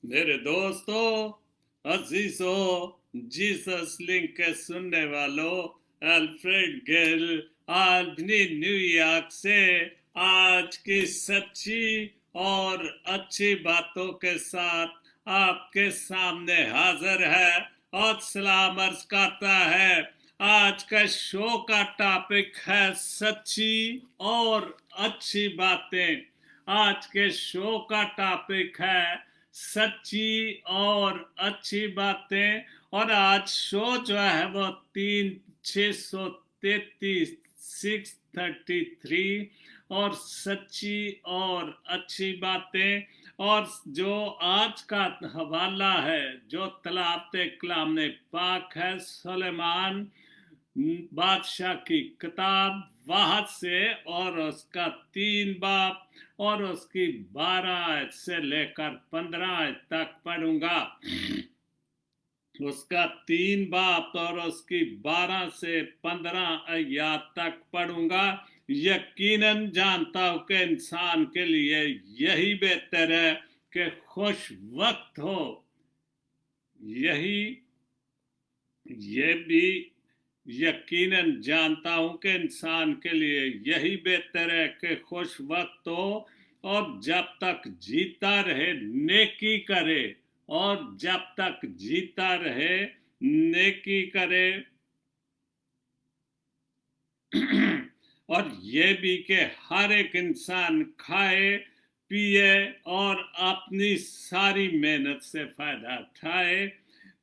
मेरे दोस्तों, अजीजों, Jesus link के सुनने वालों, अल्फ्रेड गिल अपनी न्यूयॉर्क से आज की सच्ची और अच्छी बातों के साथ आपके सामने हाजिर है और सलाम अर्ज करता है। आज का शो का टॉपिक है सच्ची और अच्छी बातें। आज के शो का टॉपिक है सच्ची और अच्छी बातें। और आज शो जो है वो 3633 633 और सच्ची और अच्छी बातें। और जो आज का हवाला है जो तलावते कलाम पाक है, सुलेमान बादशाह की किताब वहां से, और उसका 3 बाब और उसकी 12 से लेकर 15 तक पढ़ूंगा। उसका 3 बाब और उसकी 12 से 15 आयत तक पढ़ूंगा। यकीनन जानता हूं कि इंसान के लिए यही बेहतर है कि खुश वक्त हो। ये भी यकीनन जानता हूं कि इंसान के लिए यही बेहतर है कि खुश वक्त हो और जब तक जीता रहे नेकी करे, और जब तक जीता रहे नेकी करे। और ये भी कि हर एक इंसान खाए पिए और अपनी सारी मेहनत से फायदा उठाए।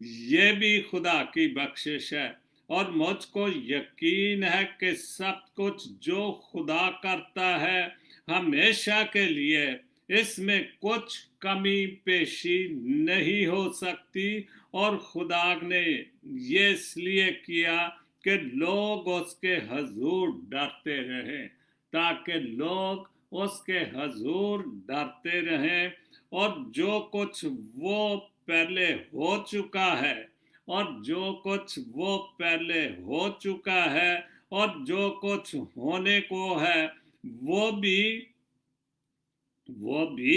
ये भी खुदा की बख्शिश है। और मुझको यकीन है कि सब कुछ जो खुदा करता है हमेशा के लिए, इसमें कुछ कमी पेशी नहीं हो सकती। और खुदा ने ये इसलिए किया कि लोग उसके हजूर डरते रहें, ताकि लोग उसके हजूर डरते रहें। और जो कुछ वो पहले हो चुका है, और जो कुछ वो पहले हो चुका है, और जो कुछ होने को है वो भी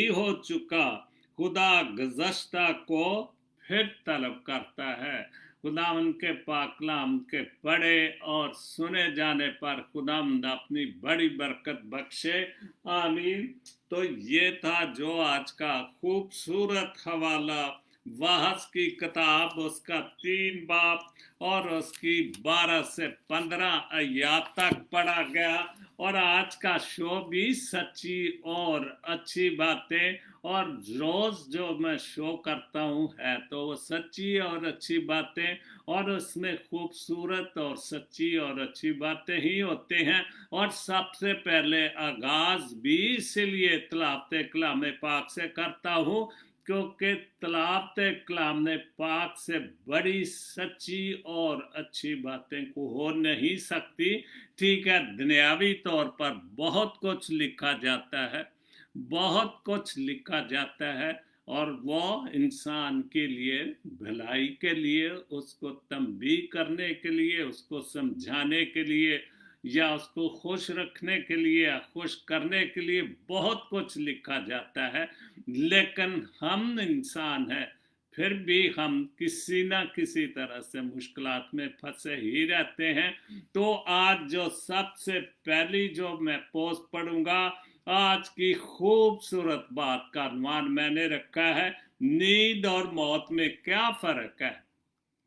हो चुका। खुदा गुज़श्ता को फिर तलब करता है। खुदा उनके पाकलाम के पढ़े और सुने जाने पर खुदा अपनी बड़ी बरकत बख्शे। आमीन। तो ये था जो आज का खूबसूरत हवाला, वहस की किताब, उसका 3 बाब और उसकी 12 से 15 आयत तक पढ़ा गया। और आज का शो भी सच्ची और अच्छी बातें। और रोज जो मैं शो करता हूँ है तो वो सच्ची और अच्छी बातें, और उसमें खूबसूरत और सच्ची और अच्छी बातें ही होते हैं। और सबसे पहले आगाज भी इसीलिए तलावते कलाम पाक से करता हूँ, क्योंकि तलावते कलाम पाक से बड़ी सच्ची और अच्छी बातें को हो नहीं सकती। ठीक है, दुनियावी तौर पर बहुत कुछ लिखा जाता है, बहुत कुछ लिखा जाता है, और वो इंसान के लिए भलाई के लिए, उसको तंबीह करने के लिए, उसको समझाने के लिए, या उसको खुश रखने के लिए या खुश करने के लिए बहुत कुछ लिखा जाता है। लेकिन हम इंसान हैं, फिर भी हम किसी ना किसी तरह से मुश्किलात में फंसे ही रहते हैं। तो आज जो सबसे पहली जो मैं पोस्ट पढ़ूंगा, आज की खूबसूरत बात का अनुमान मैंने रखा है, नींद और मौत में क्या फर्क है।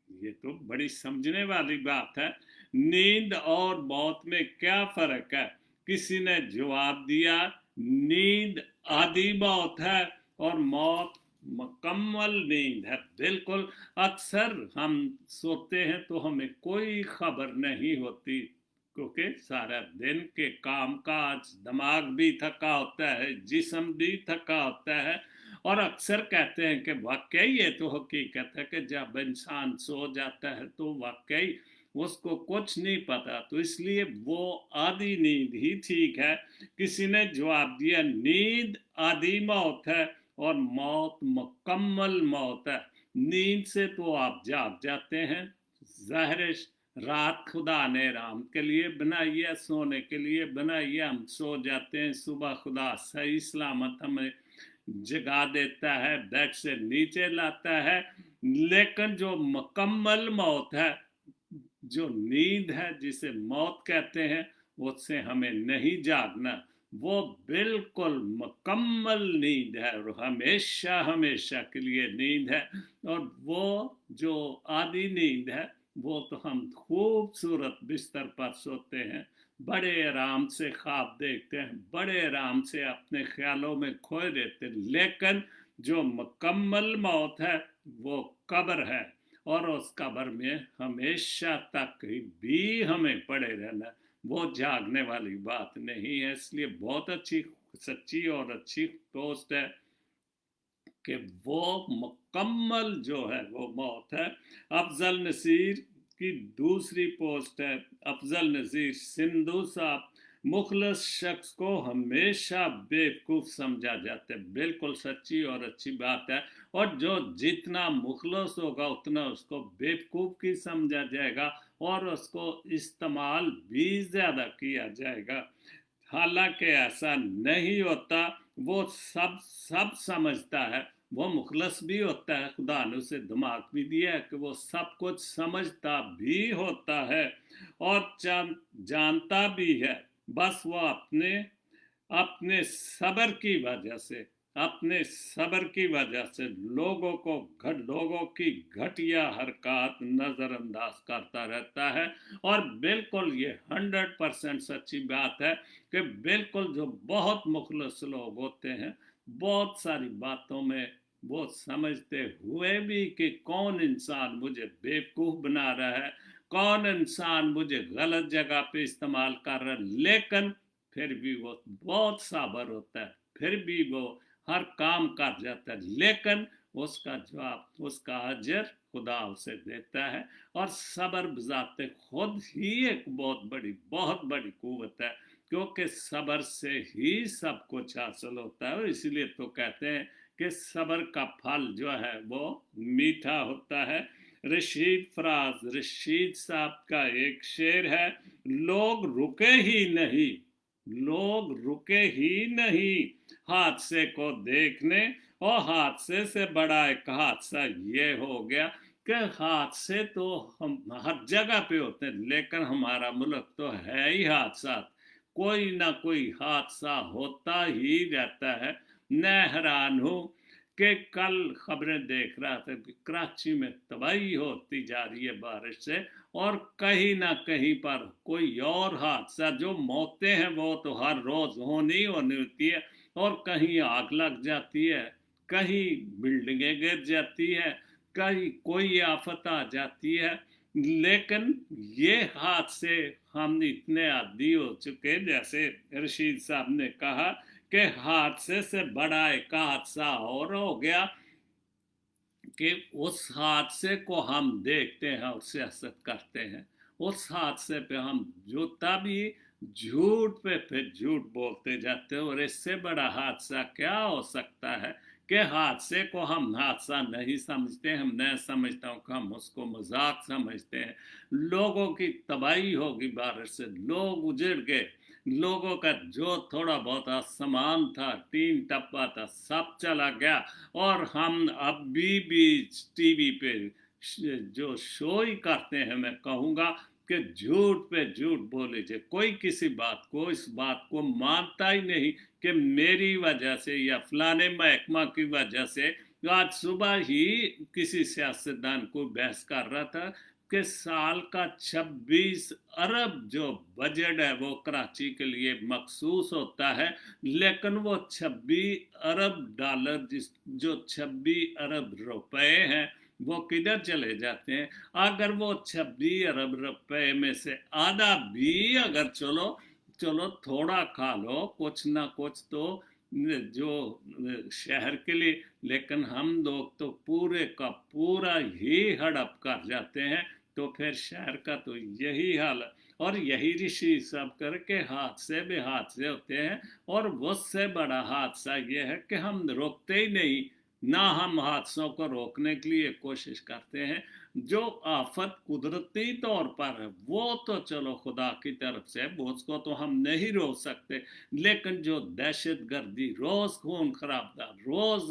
ये तो बड़ी समझने वाली बात है। नींद और मौत में क्या फर्क है। किसी ने जवाब दिया, नींद आधी मौत है और मौत मुकम्मल नींद है। बिल्कुल, अक्सर हम सोते हैं तो हमें कोई खबर नहीं होती, क्योंकि सारा दिन के काम काज, दिमाग भी थका होता है, जिस्म भी थका होता है। और अक्सर कहते हैं कि वाकई ये तो हकीकत है कि जब इंसान सो जाता है तो वाकई उसको कुछ नहीं पता, तो इसलिए वो आधी नींद ही ठीक है। किसी ने जवाब दिया, नींद आधी मौत है और मौत मुकम्मल मौत है। नींद से तो आप जाग जाते हैं, ज़ाहिर रात खुदा ने आराम के लिए बनाई है, सोने के लिए बनाई है, हम सो जाते हैं, सुबह खुदा सही सलामत हमें जगा देता है, बेड से नीचे लाता है। लेकिन जो मुकम्मल मौत है, जो नींद है जिसे मौत कहते हैं, उससे हमें नहीं जागना। वो बिल्कुल मुकम्मल नींद है और हमेशा हमेशा के लिए नींद है। और वो जो आधी नींद है, वो तो हम खूबसूरत बिस्तर पर सोते हैं, बड़े आराम से ख्वाब देखते हैं, बड़े आराम से अपने ख्यालों में खोए रहते हैं। लेकिन जो मुकम्मल मौत है वो कब्र है, और उस कब्र में हमेशा तक भी हमें पड़े रहना। वो जागने वाली बात नहीं है। इसलिए बहुत अच्छी, सच्ची और अच्छी पोस्ट है कि वो मुकम्मल जो है वो मौत है। अफजल नसीर की दूसरी पोस्ट है। अफजल नसीर सिंधु साहब, मुखलस शख्स को हमेशा बेवकूफ़ समझा जाता है। बिल्कुल सच्ची और अच्छी बात है। और जो जितना मुखलस होगा उतना उसको बेवकूफ़ की समझा जाएगा और उसको इस्तेमाल भी ज़्यादा किया जाएगा। हालांकि ऐसा नहीं होता। वो सब सब समझता है, वो मुखलस भी होता है, खुदा ने उसे दिमाग भी दिया है कि वो सब कुछ समझता भी होता है और जानता भी है। बस वो अपने अपने सब्र की वजह से, अपने सब्र की वजह से लोगों की घटिया हरकत नज़रअंदाज करता रहता है। और बिल्कुल ये 100% सच्ची बात है कि बिल्कुल जो बहुत मुखलस लोग होते हैं, बहुत सारी बातों में वो समझते हुए भी कि कौन इंसान मुझे बेवकूफ़ बना रहा है, कौन इंसान मुझे गलत जगह पे इस्तेमाल कर रहा है, लेकिन फिर भी वो बहुत साबर होता है, फिर भी वो हर काम कर जाता है। लेकिन उसका जवाब, उसका अजर खुदा उसे देता है। और सब्र बजाते खुद ही एक बहुत बड़ी कुव्वत है, क्योंकि सब्र से ही सब कुछ हासिल होता है। और इसीलिए तो कहते हैं कि सब्र का फल जो है वो मीठा होता है। रशीद साहब का एक शेर है, लोग रुके ही नहीं, लोग रुके ही नहीं हादसे को देखने। और हादसे से बड़ा एक हादसा ये हो गया कि हादसे तो हम हर जगह पे होते हैं, लेकिन हमारा मुल्क तो है ही हादसा, कोई ना कोई हादसा होता ही रहता है। मैं हैरान हूँ कि कल खबरें देख रहा था कि कराची में तबाही होती जा रही है बारिश से, और कहीं ना कहीं पर कोई और हादसा, जो मौतें हैं वो तो हर रोज होनी होती है, और कहीं आग लग जाती है, कहीं बिल्डिंगें गिर जाती है, कहीं कोई आफत आ जाती है। लेकिन ये हादसे हम इतने आदी हो चुके, जैसे रशीद साहब ने कहा कि हादसे से बड़ा एक हादसा और हो गया कि उस हादसे को हम देखते हैं और सियासत करते हैं। उस हादसे पे हम जोता भी झूठ पे फिर झूठ बोलते जाते हैं। और इससे बड़ा हादसा क्या हो सकता है कि हादसे को हम हादसा नहीं समझते, हम न समझता हूँ कि हम उसको मजाक समझते हैं। लोगों की तबाही होगी बारिश से, लोग उजड़ गए, लोगों का जो थोड़ा बहुत सामान था, टीन टप्पा था, सब चला गया। और हम अभी भी टीवी पे जो शो ही करते हैं, मैं कहूँगा कि झूठ पे झूठ बोले थे। कोई किसी बात को, इस बात को मानता ही नहीं कि मेरी वजह से या फलाने महकमा की वजह से। आज सुबह ही किसी सियासतदान को बहस कर रहा था कि साल का 26 अरब जो बजट है वो कराची के लिए मखसूस होता है, लेकिन वो 26 अरब डॉलर जो 26 अरब रुपए हैं वो किधर चले जाते हैं। अगर वो 26 अरब रुपए में से आधा भी अगर चलो चलो थोड़ा खा लो, कुछ ना कुछ तो जो शहर के लिए, लेकिन हम लोग तो पूरे का पूरा ही हड़प कर जाते हैं। तो फिर शहर का तो यही हाल है। और यही ऋषि सब करके हादसे में हादसे होते हैं। और उससे बड़ा हादसा यह है कि हम रोकते ही नहीं, ना हम हादसों को रोकने के लिए कोशिश करते हैं, जो आफत कुदरती तौर पर है वो तो चलो खुदा की तरफ से, वो उसको तो हम नहीं रोक सकते, लेकिन जो दहशत गर्दी, रोज खून खराबा, रोज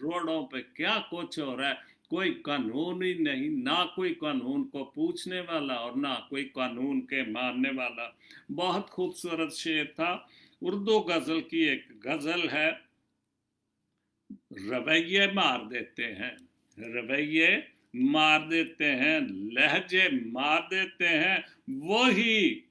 रोडों पे क्या कुछ हो रहा है, कोई कानून ही नहीं, ना कोई कानून को पूछने वाला और ना कोई कानून के मानने वाला। बहुत खूबसूरत शेर था, उर्दू गजल की एक गजल है, रवैये मार देते हैं, रवैये मार देते हैं, लहजे मार देते हैं, वही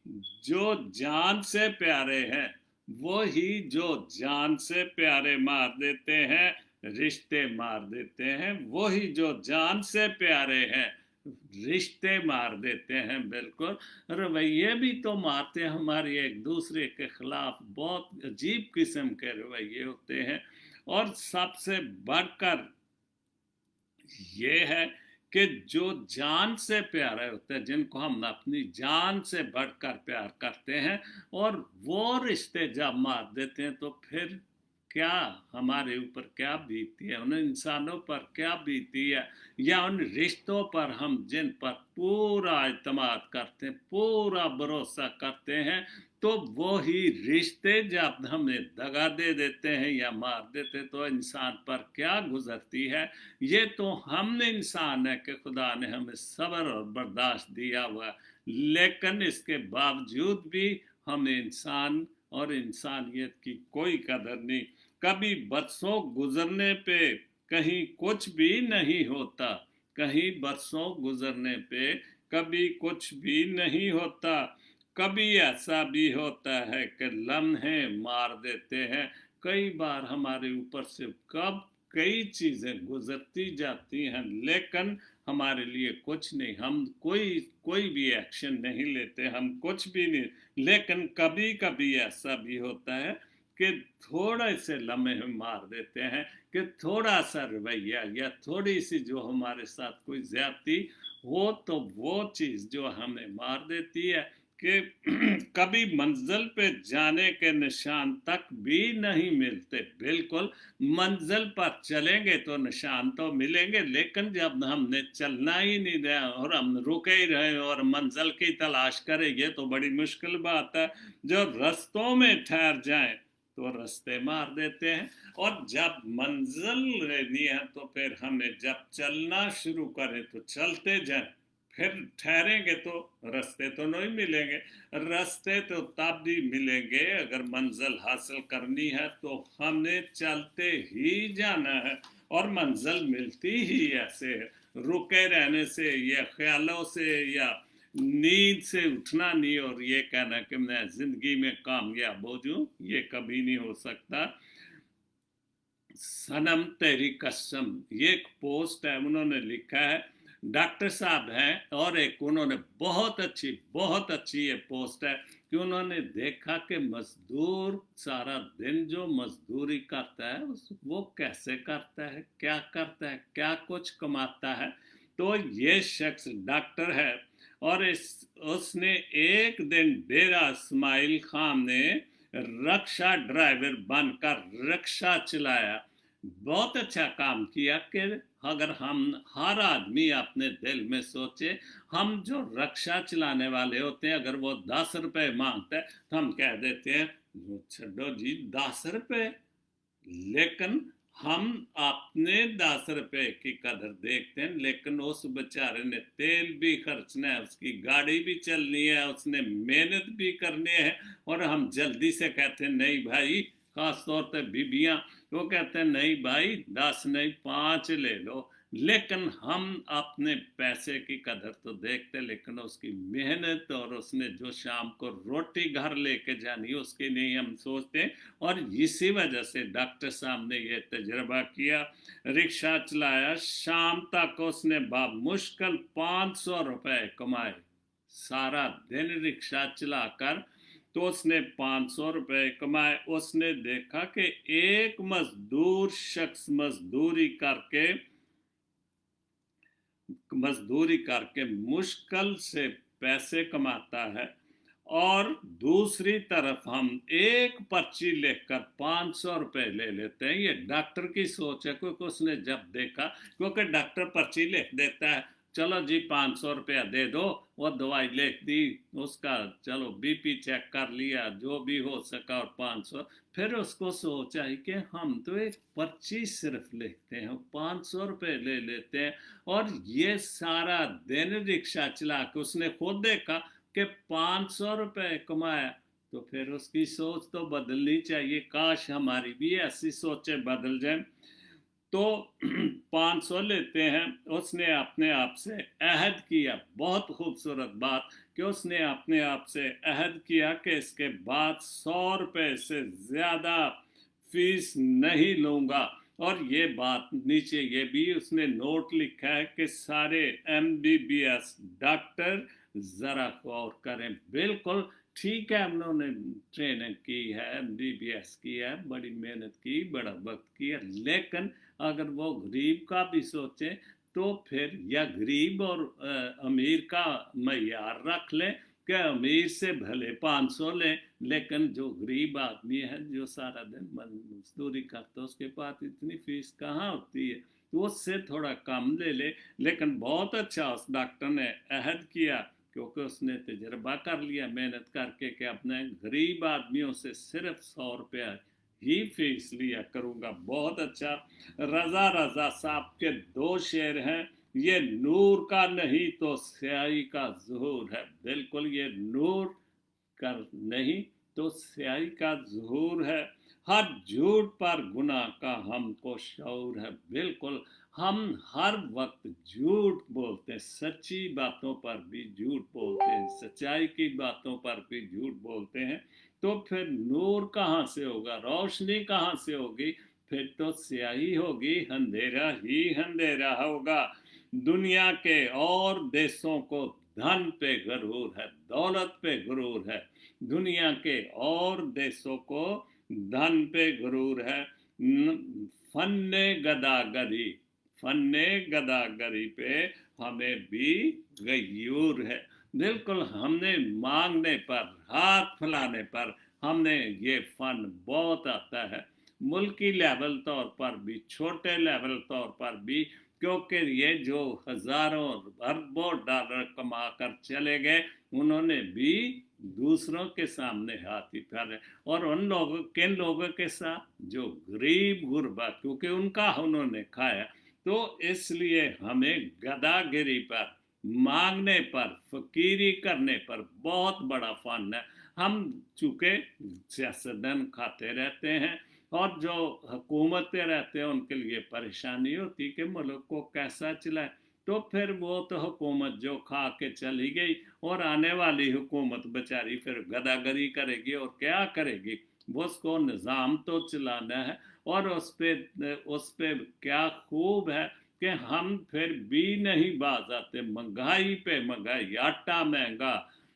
जो जान से प्यारे हैं, वही जो जान से प्यारे मार देते हैं, रिश्ते मार देते हैं, वही जो जान से प्यारे हैं, रिश्ते मार देते हैं। बिल्कुल, रवैये भी तो मारते हैं, हमारे एक दूसरे के खिलाफ बहुत अजीब किस्म के रवैये होते हैं। और सबसे बढ़कर ये है कि जो जान से प्यारे होते हैं, जिनको हम अपनी जान से बढ़कर प्यार करते हैं, और वो रिश्ते जब मार देते हैं तो फिर क्या हमारे ऊपर क्या बीती है, उन इंसानों पर क्या बीती है, या उन रिश्तों पर हम जिन पर पूरा इत्मीनान करते हैं, पूरा भरोसा करते हैं, तो वो ही रिश्ते जब हमें दगा दे देते हैं या मार देते हैं, तो इंसान पर क्या गुजरती है। ये तो हमने इंसान है कि खुदा ने हमें सब्र और बर्दाश्त दिया हुआ, लेकिन इसके बावजूद भी हमें इंसान और इंसानियत की कोई कदर नहीं। कभी बरसों गुजरने पे कहीं कुछ भी नहीं होता, कहीं बरसों गुजरने पे कभी कुछ भी नहीं होता, कभी ऐसा भी होता है कि लम्हे मार देते हैं। कई बार हमारे ऊपर से कब कई चीज़ें गुजरती जाती हैं, लेकिन हमारे लिए कुछ नहीं, हम कोई भी एक्शन नहीं लेते, हम कुछ भी नहीं। लेकिन कभी कभी ऐसा भी होता है कि थोड़ा से लम्हे मार देते हैं, कि थोड़ा सा रवैया या थोड़ी सी जो हमारे साथ कोई ज्यादती हो, तो वो चीज़ जो हमें मार देती है, कि कभी मंजिल पे जाने के निशान तक भी नहीं मिलते। बिल्कुल, मंजिल पर चलेंगे तो निशान तो मिलेंगे, लेकिन जब हमने चलना ही नहीं दिया और हम रुके ही रहे और मंजिल की तलाश करें, ये तो बड़ी मुश्किल बात है। जो रस्तों में ठहर जाएं तो रास्ते मार देते हैं, और जब मंजिल लेनी है तो फिर हमें जब चलना शुरू करें तो चलते जाएं, फिर ठहरेंगे तो रास्ते तो नहीं मिलेंगे। रास्ते तो तब भी मिलेंगे अगर मंजिल हासिल करनी है, तो हमें चलते ही जाना है, और मंजिल मिलती ही ऐसे है, रुके रहने से या ख्यालों से या नींद से उठना नहीं और ये कहना कि मैं जिंदगी में कामयाब हो जाऊं, ये कभी नहीं हो सकता। सनम तेरी कसम, ये एक पोस्ट है, उन्होंने लिखा है, डॉक्टर साहब हैं, और एक उन्होंने बहुत अच्छी ये पोस्ट है, कि उन्होंने देखा कि मजदूर सारा दिन जो मजदूरी करता है वो कैसे करता है, क्या करता है, क्या कुछ कमाता है। तो ये शख्स डॉक्टर है, और उसने एक दिन डेरा इस्माइल खान ने रक्षा ड्राइवर बनकर रिक्शा चलाया। बहुत अच्छा काम किया कि अगर हम हर आदमी अपने दिल में सोचे, हम जो रक्षा चलाने वाले होते हैं, अगर वो 10 रुपए मांगता है तो हम कह देते हैं छोड़ो जी 10 रुपए, लेकिन हम अपने 10 रुपए की कदर देखते हैं, लेकिन उस बेचारे ने तेल भी खर्चना है, उसकी गाड़ी भी चलनी है, उसने मेहनत भी करनी है, और हम जल्दी से कहते हैं नहीं भाई, खास तौर पे बीबियां, वो कहते हैं नहीं भाई 10 नहीं 5 ले लो। लेकिन हम अपने पैसे की कदर तो देखते, लेकिन उसकी मेहनत और उसने जो शाम को रोटी घर लेके जानी उसकी नहीं हम सोचते। और इसी वजह से डॉक्टर साहब ने ये तजर्बा किया, रिक्शा चलाया, शाम तक उसने मुश्किल 500 रुपए कमाए, सारा दिन रिक्शा चलाकर। तो उसने 500 रुपए कमाए। उसने देखा कि एक मजदूर शख्स मजदूरी करके मुश्किल से पैसे कमाता है, और दूसरी तरफ हम एक पर्ची लिखकर 500 रुपए ले लेते हैं। ये डॉक्टर की सोच है, क्योंकि उसने जब देखा, क्योंकि डॉक्टर पर्ची लिख देता है, चलो जी 500 रुपया दे दो, वो दवाई लिख दी, उसका चलो बीपी चेक कर लिया, जो भी हो सका, और 500। फिर उसको सोचा ही कि हम तो एक पर्ची सिर्फ लिखते हैं, 500 रुपये ले लेते हैं, और ये सारा दिन रिक्शा चला के उसने खुद देखा कि 500 रुपये कमाया। तो फिर उसकी सोच तो बदलनी चाहिए, काश हमारी भी ऐसी सोचें बदल जाएं। तो 500 लेते हैं, उसने अपने आप से अहद किया, बहुत खूबसूरत बात कि उसने अपने आप से अहद किया कि इसके बाद 100 रुपये से ज़्यादा फीस नहीं लूँगा। और ये बात नीचे ये भी उसने नोट लिखा है कि सारे MBBS डॉक्टर ज़रा गौर करें। बिल्कुल ठीक है, उन्होंने ट्रेनिंग की है, MBBS की है, बड़ी मेहनत की, बड़ा वक्त किया, लेकिन अगर वो गरीब का भी सोचें तो फिर या गरीब और अमीर का मयार रख लें कि अमीर से भले 500 लें, लेकिन जो गरीब आदमी है जो सारा दिन मजदूरी करता है उसके पास इतनी फीस कहाँ होती है, तो उससे थोड़ा कम ले ले। लेकिन बहुत अच्छा उस डॉक्टर ने अहद किया, क्योंकि उसने तजर्बा कर लिया मेहनत करके कि अपने गरीब आदमियों से सिर्फ 100 रुपया ही फीस लिया करूँगा। बहुत अच्छा। रजा रजा साहब के 2 शेर हैं, ये नूर का नहीं तो स्याही का ज़हूर है। बिल्कुल, ये नूर का नहीं तो स्याही का ज़हूर है। हर झूठ पर गुनाह का हमको शऊर है। बिल्कुल, हम हर वक्त झूठ बोलते हैं, सच्ची बातों पर भी झूठ बोलते हैं, सच्चाई की बातों पर भी झूठ बोलते हैं। तो फिर नूर कहाँ से होगा, रोशनी कहाँ से होगी? फिर तो स्याही होगी, अंधेरा ही अंधेरा होगा। दुनिया के और देशों को धन पे गरूर है, दौलत पे गरूर है। दुनिया के और देशों को धन पे गरूर है। फन्ने गदागरी, फन्ने गदागरी पे हमें भी गयूर है। बिल्कुल, हमने मांगने पर, हाथ फैलाने पर हमने ये फन बहुत आता है, मुल्की लेवल तौर पर भी, छोटे लेवल तौर पर भी, क्योंकि ये जो हजारों अरबों डॉलर कमा कर चले गए, उन्होंने भी दूसरों के सामने हाथ ही फैलाए। और उन लोगों, किन लोगों के साथ? जो गरीब गुरबा, क्योंकि उनका उन्होंने खाया। तो इसलिए हमें गदागिरी पर, मांगने पर, फकीरी करने पर बहुत बड़ा फन है। हम चूँकि सियासतदान खाते रहते हैं, और जो हुकूमतें रहते हैं उनके लिए परेशानी होती कि मुल्क को कैसा चलाए, तो फिर वो तो हुकूमत जो खा के चली गई, और आने वाली हुकूमत बेचारी फिर गदागरी करेगी और क्या करेगी? वो उसको निज़ाम तो चलाना है। और उस पे क्या खूब है कि हम फिर भी नहीं बाज आते। महंगाई पे महंगाई, आटा महंगा,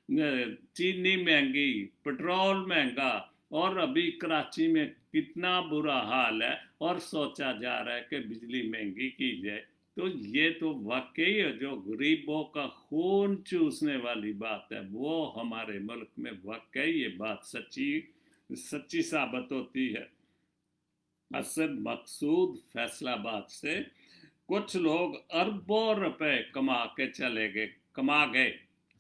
चीनी महंगी, पेट्रोल महंगा, और अभी कराची में कितना बुरा हाल है, और सोचा जा रहा है कि बिजली महंगी की जाए। तो ये तो वाकई है, जो गरीबों का खून चूसने वाली बात है, वो हमारे मुल्क में वाकई ये बात सच्ची साबित होती है। असद मकसूद फैसलाबाद से कुछ लोग अरबों रुपए कमा गए,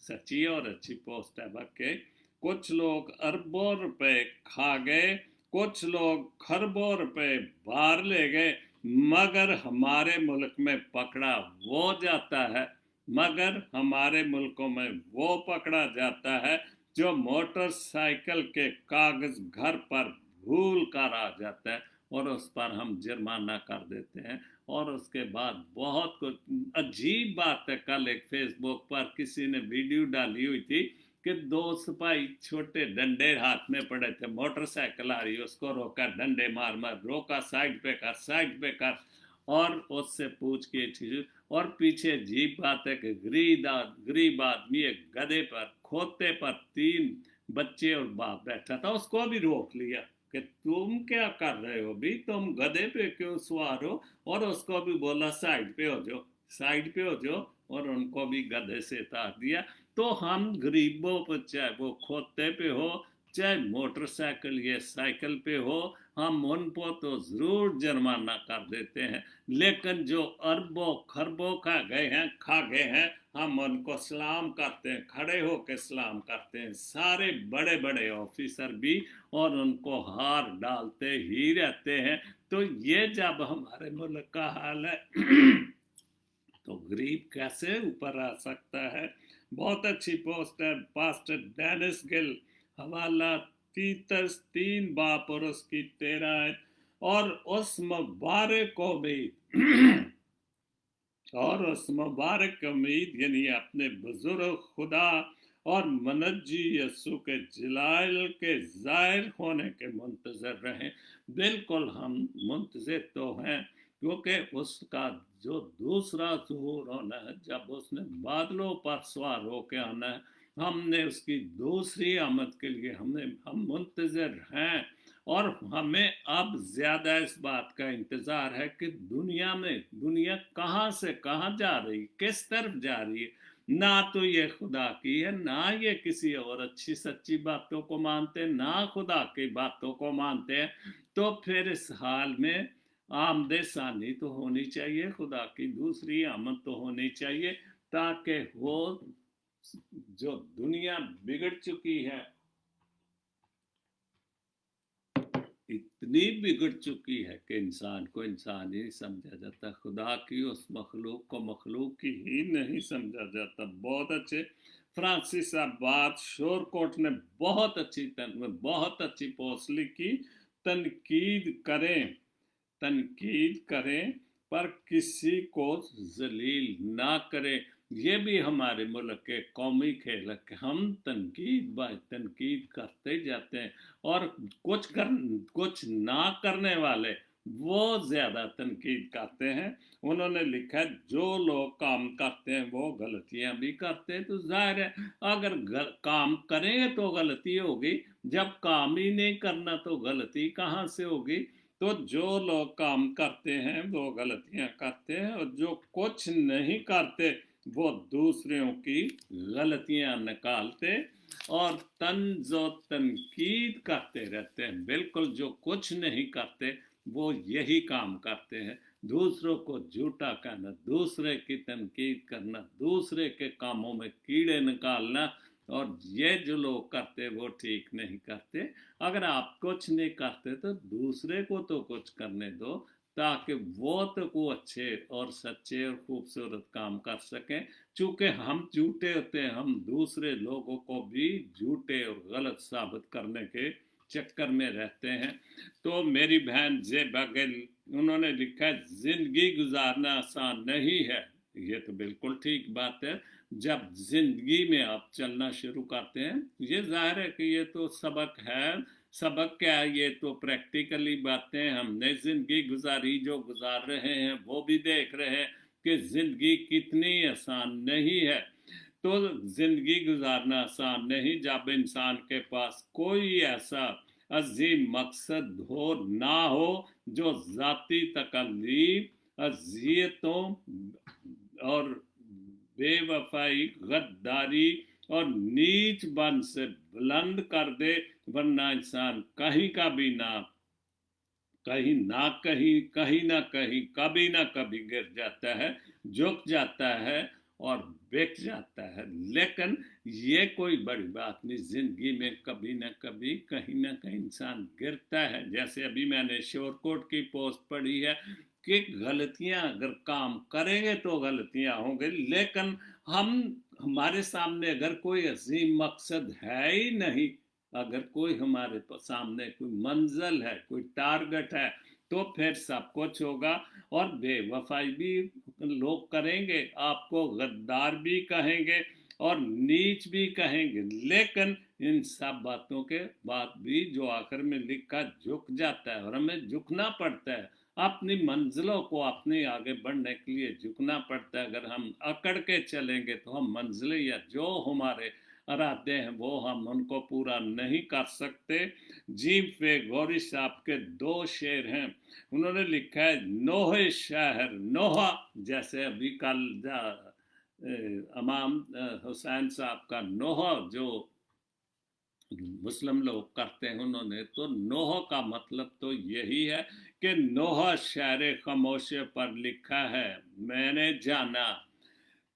सच्ची और अच्छी पोस्ट है वाकई। कुछ लोग अरबों रुपए खा गए, कुछ लोग खरबों रुपए बाहर ले गए, मगर हमारे मुल्क में पकड़ा वो जाता है, मगर हमारे मुल्कों में वो पकड़ा जाता है जो मोटरसाइकिल के कागज घर पर भूल कर आ जाता है, और उस पर हम जुर्माना कर देते हैं। और उसके बाद बहुत कुछ अजीब बात है, कल एक फेसबुक पर किसी ने वीडियो डाली हुई थी कि 2 सिपाही छोटे डंडे हाथ में पड़े थे, मोटरसाइकिल आ रही, उसको रोका, डंडे मार मार रोका, साइड पे कर, साइड पे कर, और उससे पूछ के चीज। और पीछे अजीब बात है कि गरीब आदमी एक गधे पर, खोते पर 3 बच्चे और बाप बैठा था, उसको भी रोक लिया कि तुम क्या कर रहे हो भी, तुम गधे पे क्यों सवार हो? और उसको भी बोला साइड पे हो जाओ, साइड पे हो जाओ, और उनको भी गधे से उतार दिया। तो हम गरीबों पर, चाहे वो खोते पे हो, चाहे मोटरसाइकिल या साइकिल पे हो, हम उन पर तो ज़रूर जुर्माना कर देते हैं, लेकिन जो अरबों खरबों खा गए हैं, हम उनको सलाम करते हैं, खड़े होकर सलाम करते हैं, सारे बड़े बड़े ऑफिसर भी, और उनको हार डालते ही रहते हैं। तो ये जब हमारे मुल्क का हाल है तो गरीब कैसे ऊपर आ सकता है। बहुत अच्छी पोस्ट है, पास्टर डेनिस गिल, हवाला तीतस 3 बाप और उसकी 13 और उस मुबारक को भी और उस मुबारक उम्मीद यानी अपने बुजुर्ग खुदा और मनज्जी यसु के जलाल के ज़ाहिर होने के मुंतज़र रहें। बिल्कुल हम मुंतज़र तो हैं, क्योंकि उसका जो दूसरा ज़हूर होना है, जब उसने बादलों पर सवार होकर आना है, हमने उसकी दूसरी आमद के लिए हम मुंतज़र हैं। और हमें अब ज़्यादा इस बात का इंतज़ार है कि दुनिया कहाँ से कहाँ जा रही, किस तरफ जा रही है। ना तो ये खुदा की है, ना ये किसी और अच्छी सच्ची बातों को मानते, ना खुदा की बातों को मानते हैं। तो फिर इस हाल में आमदे सानी तो होनी चाहिए, खुदा की दूसरी आमद तो होनी चाहिए, ताकि वो जो दुनिया बिगड़ चुकी है, इतनी बिगड़ चुकी है कि इंसान को इंसान ही समझा जाता, खुदा की उस मखलूक को मखलूक ही नहीं समझा जाता। बहुत अच्छे फ्रांसिस अब्बास शोरकोट ने बहुत अच्छी पोस्ट लिखी, तनकीद करें पर किसी को जलील ना करें। ये भी हमारे मुल्क के कौमी खेल है कि हम तनकीद करते जाते हैं, और कुछ ना करने वाले वो ज्यादा तनकीद करते हैं। उन्होंने लिखा जो लोग काम करते हैं वो गलतियां भी करते हैं, तो जाहिर है अगर काम करेंगे तो गलती होगी, जब काम ही नहीं करना तो गलती कहाँ से होगी। तो जो लोग काम करते हैं वो गलतियां करते हैं, और जो कुछ नहीं करते वो दूसरों की गलतियां निकालते और तंजो तनकीद करते रहते हैं। बिल्कुल जो कुछ नहीं करते वो यही काम करते हैं, दूसरों को झूठा कहना, दूसरे की तनकीद करना, दूसरे के कामों में कीड़े निकालना, और ये जो लोग करते वो ठीक नहीं करते। अगर आप कुछ नहीं करते तो दूसरे को तो कुछ करने दो, ताकि वो तो को अच्छे और सच्चे और खूबसूरत काम कर सकें। चूंकि हम झूठे होते हैं, हम दूसरे लोगों को भी झूठे और गलत साबित करने के चक्कर में रहते हैं। तो मेरी बहन जे बगल, उन्होंने लिखा है जिंदगी गुजारना आसान नहीं है। ये तो बिल्कुल ठीक बात है। जब जिंदगी में आप चलना शुरू करते हैं, ये जाहिर है कि ये तो सबक है। सबक क्या है, ये तो प्रैक्टिकली बातें हमने जिंदगी गुजारी, जो गुजार रहे हैं वो भी देख रहे हैं कि जिंदगी कितनी आसान नहीं है। तो जिंदगी गुजारना आसान नहीं जब इंसान के पास कोई ऐसा अजीम मकसद हो ना हो जो ज़ाती तकलीफ, अजियतों और बेवफाई, गद्दारी और नीच बन से बुलंद कर दे। वरना इंसान कहीं ना कहीं कभी ना कभी गिर जाता है, झुक जाता है और बिक जाता है। लेकिन ये कोई बड़ी बात नहीं, जिंदगी में कभी ना कभी कहीं ना कहीं इंसान गिरता है। जैसे अभी मैंने शोरकोट की पोस्ट पढ़ी है कि गलतियां अगर काम करेंगे तो गलतियां होंगी, लेकिन हमारे सामने अगर कोई अजीम मकसद है ही नहीं, अगर कोई हमारे सामने कोई मंजिल है, कोई टारगेट है, तो फिर सब कुछ होगा। और बेवफाई भी लोग करेंगे, आपको गद्दार भी कहेंगे और नीच भी कहेंगे, लेकिन इन सब बातों के बाद भी जो आखिर में लिखा झुक जाता है, और हमें झुकना पड़ता है अपनी मंजिलों को, अपने आगे बढ़ने के लिए झुकना पड़ता है। अगर हम अकड़ के चलेंगे तो हम मंजिलें या जो हमारे इरादे हैं वो हम उनको पूरा नहीं कर सकते। जीव पे गौरी साहब के 2 शेर हैं। उन्होंने लिखा है नोहे शहर नोहा, जैसे अभी कल इमाम हुसैन साहब का नोहा जो मुस्लिम लोग करते हैं उन्होंने, तो नोह का मतलब तो यही है कि नोह शायर खामोश पर लिखा है, मैंने जाना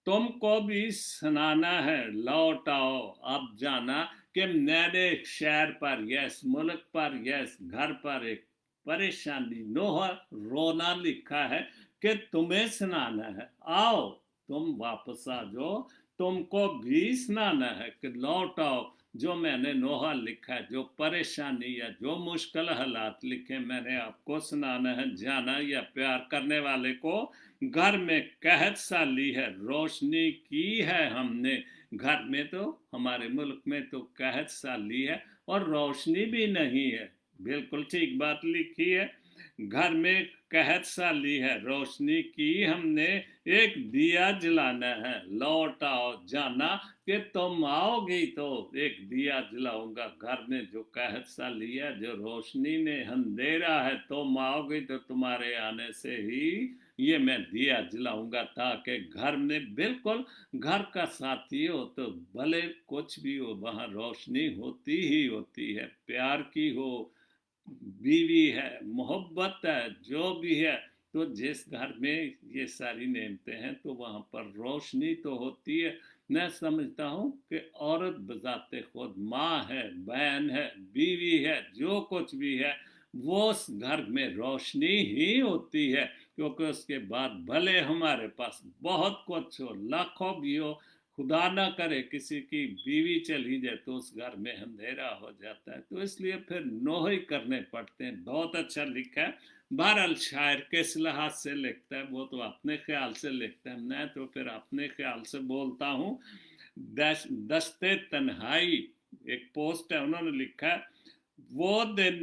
तुमको भी सुनाना है, लौट आओ अब जाना, कि मैंने एक शहर पर यस, मुल्क पर यस, घर पर एक परेशानी, नोह रोना लिखा है कि तुम्हें सुनाना है, आओ तुम वापस आ जाओ, तुमको भी सुनाना है कि लौट आओ। जो मैंने नोहा लिखा है, जो परेशानी या जो मुश्किल हालात लिखे, मैंने आपको सुनाना है, जाना या प्यार करने वाले को घर में कहत सा ली है, रोशनी की है हमने, घर में तो हमारे मुल्क में तो कहत सा ली है और रोशनी भी नहीं है, बिल्कुल ठीक बात लिखी है, घर में कहत सा ली है, रोशनी की हमने, एक दिया जलाना है, लौट आओ जाना, कि तुम आओगी तो एक दिया जलाऊंगा, घर में जो कहत सा लिया, जो रोशनी ने अंधेरा है, तुम आओगी तो तुम्हारे आने से ही ये मैं दिया जलाऊंगा, ताकि घर में बिल्कुल घर का साथी हो तो भले कुछ भी हो, वहां रोशनी होती ही होती है, प्यार की हो, बीवी है, मोहब्बत है, जो भी है, तो जिस घर में ये सारी नेमतें हैं तो वहाँ पर रोशनी तो होती है। मैं समझता हूँ कि औरत बजाते खुद माँ है, बहन है, बीवी है, जो कुछ भी है, वो उस घर में रोशनी ही होती है, क्योंकि उसके बाद भले हमारे पास बहुत कुछ हो, लाखों भी हो, खुदा ना करे किसी की बीवी चली जाए तो उस घर में अंधेरा हो जाता है, तो इसलिए फिर नोह ही करने पड़ते हैं। बहुत अच्छा लिखा है। बहरहाल शायर किस लिहाज से लिखता है वो तो अपने ख्याल से लिखता है, मैं तो फिर अपने ख्याल से बोलता हूँ। दस्ते तन्हाई एक पोस्ट है, उन्होंने लिखा है, वो दिन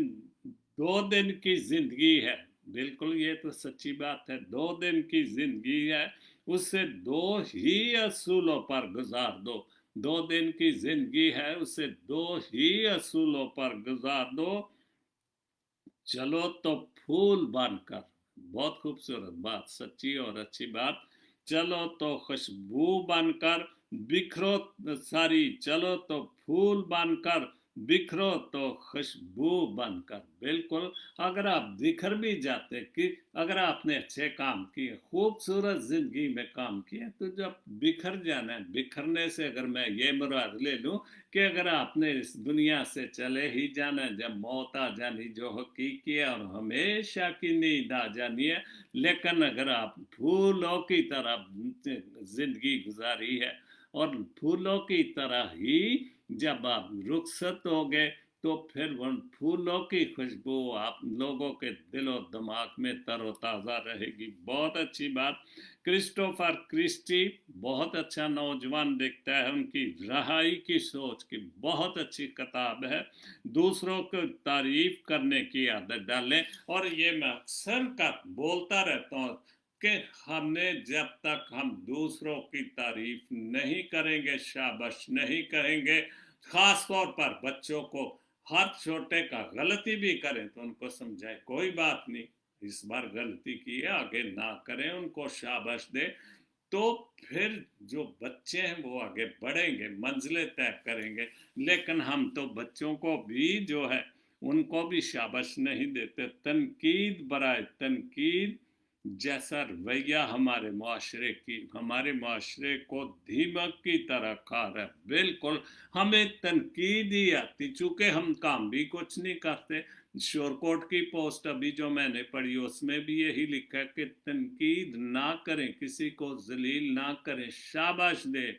2 दिन की जिंदगी है, बिल्कुल ये तो सच्ची बात है, 2 दिन की जिंदगी है, उसे 2 ही असूलों पर गुजार दो, 2 दिन की जिंदगी है, उसे 2 ही असूलों पर गुजार दो, चलो तो फूल बनकर, बहुत खूबसूरत बात, सच्ची और अच्छी बात, चलो तो खुशबू बनकर बिखरो सारी, चलो तो फूल बनकर बिखरो तो खुशबू बनकर, बिल्कुल, अगर आप बिखर भी जाते कि अगर आपने अच्छे काम किए, खूबसूरत जिंदगी में काम किया, तो जब बिखर जाना है, बिखरने से अगर मैं ये मुराद ले लूं कि अगर आपने इस दुनिया से चले ही जाना, जब मौत आ जानी जो हकीकी है और हमेशा की नींद आ जानी है, लेकिन अगर आप फूलों की तरह जिंदगी गुजारी है और फूलों की तरह ही जब आप रुखसत हो गए, तो फिर उन फूलों की खुशबू आप लोगों के दिलो दिमाग में तरोताज़ा रहेगी। बहुत अच्छी बात। क्रिस्टोफर क्रिस्टी बहुत अच्छा नौजवान दिखता है, उनकी रहाई की सोच की बहुत अच्छी किताब है, दूसरों को तारीफ करने की आदत डालें, और ये मैं अक्सर का बोलता रहता हूँ कि हमने जब तक हम दूसरों की तारीफ नहीं करेंगे, शाबाश नहीं करेंगे, खास तौर पर बच्चों को, हर छोटे का गलती भी करें तो उनको समझाए कोई बात नहीं, इस बार गलती की है आगे ना करें, उनको शाबाश दे, तो फिर जो बच्चे हैं वो आगे बढ़ेंगे, मंजिलें तय करेंगे। लेकिन हम तो बच्चों को भी जो है उनको भी शाबाश नहीं देते, तनकीद बराए तनकीद जैसा रवैया हमारे माशरे की, हमारे माशरे को दीमक की तरह खा रहा है, बिल्कुल हमें तनकीद ही आती, चूंकि हम काम भी कुछ नहीं करते। शोरकोट की पोस्ट अभी जो मैंने पढ़ी उसमें भी यही लिखा है कि तनकीद ना करें, किसी को जलील ना करें, शाबाश दे,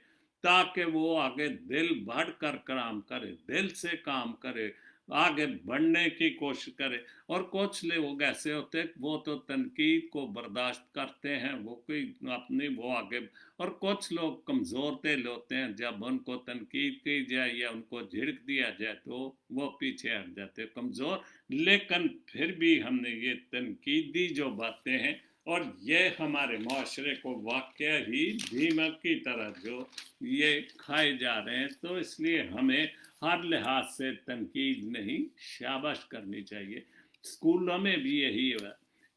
ताकि वो आगे दिल भर कर काम करे, दिल से काम करे, आगे बढ़ने की कोशिश करे। और कुछ लोग ऐसे होते हैं वो तो तनकीद को बर्दाश्त करते हैं, वो कोई अपनी वो आगे, और कुछ लोग कमज़ोर दिल होते हैं, जब उनको तनकीद की जाए या उनको झिड़क दिया जाए तो वो पीछे हट जाते हैं, कमज़ोर। लेकिन फिर भी हमने ये तनकीदी जो बातें हैं और ये हमारे माशरे को वाकया ही दीमक की तरह जो ये खाए जा रहे हैं, तो इसलिए हमें हर लिहाज से तनकीद नहीं शाबाश करनी चाहिए। स्कूलों में भी यही है